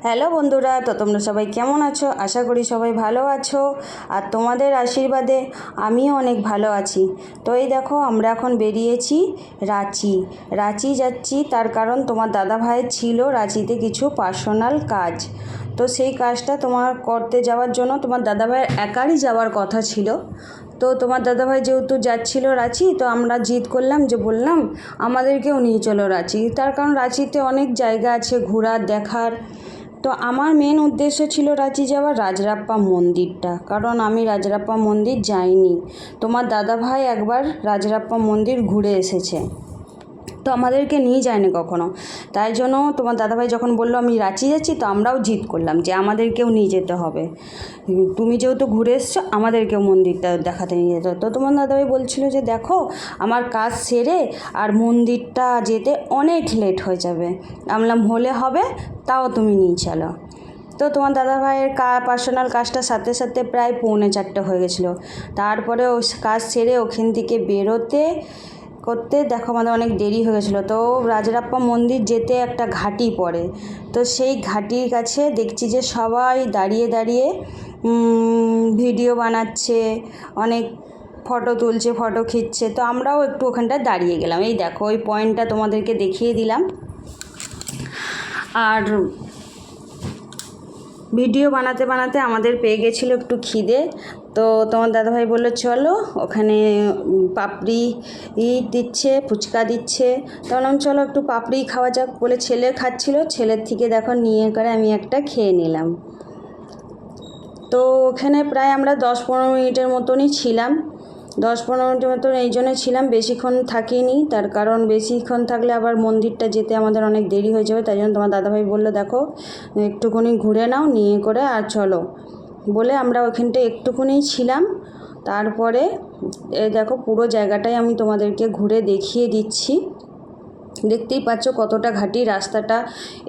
Hello বন্ধুরা, তো তোমরা সবাই কেমন আছো? আশা করি সবাই ভালো আছো, আর তোমাদের আশীর্বাদে আমিও অনেক ভালো আছি। তো এই দেখো, আমরা এখন বেরিয়েছি রাঁচি যাচ্ছি। তার কারণ তোমার দাদা ভাইয়ের ছিল রাঁচিতে কিছু পার্সোনাল কাজ, তো সেই কাজটা তোমার করতে যাওয়ার জন্য তোমার দাদা ভাইয়ের একারই যাওয়ার কথা ছিল। তো তোমার দাদাভাই যেহেতু যাচ্ছিলো রাঁচি, তো আমরা জিদ করলাম, যে বললাম আমাদেরকেও নিয়ে চলো রাঁচি। তার কারণ রাঁচিতে অনেক জায়গা আছে ঘোরার, দেখার। তো আমার মেন উদ্দেশ্য ছিল রাঁচি যাওয়ার রাজরাপ্পা মন্দিরটা, কারণ আমি রাজরাপ্পা মন্দির যাইনি। তোমার দাদাভাই একবার রাজরাপ্পা মন্দির ঘুরে এসেছে, তো আমাদেরকে নিয়ে যায়নি কখনো। তাই জন্য তোমার দাদাভাই যখন বললো আমি রাঁচি যাচ্ছি, তো আমরাও জিদ করলাম যে আমাদেরকেও নিয়ে যেতে হবে। তুমি যেহেতু ঘুরে এসছো, আমাদেরকেও মন্দিরটা দেখাতে নিয়ে যেতে হবে। তো তোমার দাদাভাই বলছিল যে দেখো, আমার কাজ সেরে আর মন্দিরটা যেতে অনেক লেট হয়ে যাবে। আমি বললাম হলে হবে, তাও তুমি নিয়ে চলো। তো তোমার দাদাভাইয়ের পার্সোনাল কাজটার সাথে সাথে প্রায় 3:45 হয়ে গেছিলো। তারপরে ও কাজ সেরে ওখান থেকে বেরোতে করতে দেখো আমাদের অনেক দেরি হয়ে গেছিলো। তো রাজরাপ্পা মন্দির যেতে একটা ঘাটি পড়ে, তো সেই ঘাটির কাছে দেখছি যে সবাই দাঁড়িয়ে দাঁড়িয়ে ভিডিও বানাচ্ছে, অনেক ফটো তুলছে, ফটো খিঁচছে। তো আমরাও একটু ওখানটায় দাঁড়িয়ে গেলাম। এই দেখো, ওই পয়েন্টটা তোমাদেরকে দেখিয়ে দিলাম। আর ভিডিও বানাতে বানাতে আমাদের পেয়ে গেছিলো একটু খিদে। তো তোমার দাদাভাই বললো চলো, ওখানে পাপড়ি দিচ্ছে, ফুচকা দিচ্ছে। তো বললাম চলো একটু পাপড়ি খাওয়া যাক। বলে ছেলে খাচ্ছিলো, ছেলের থেকে দেখো নিয়ে করে আমি একটা খেয়ে নিলাম। তো ওখানে প্রায় আমরা 10-15 মিনিটের মতনই ছিলাম। 10-15 মিনিটের মতন এই জন্য ছিলাম, বেশিক্ষণ থাকিনি। তার কারণ বেশিক্ষণ থাকলে আবার মন্দিরটা যেতে আমাদের অনেক দেরি হয়ে যাবে। তাই জন্য তোমার দাদাভাই বললো দেখো একটুখানি ঘুরে নাও, নিয়ে করে আর চলো বলে আমরা ওখানটায় একটুখানি ছিলাম। তারপরে দেখো পুরো জায়গাটাই আমি তোমাদেরকে ঘুরে দেখিয়ে দিচ্ছি। দেখতেই পাচ্ছ কতটা ঘাটি, রাস্তাটা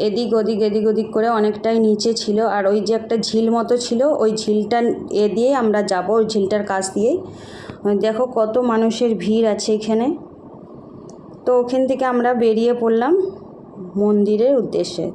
এদিক ওদিক করে অনেকটাই নিচে ছিল। আর ওই যে একটা ঝিল মতো ছিল, ওই ঝিলটা দিয়ে আমরা যাব, ওই ঝিলটার কাছ দিয়েই। দেখো কত মানুষের ভিড় আছে এখানে। তো ওখান থেকে আমরা বেরিয়ে পড়লাম মন্দিরের উদ্দেশ্যে।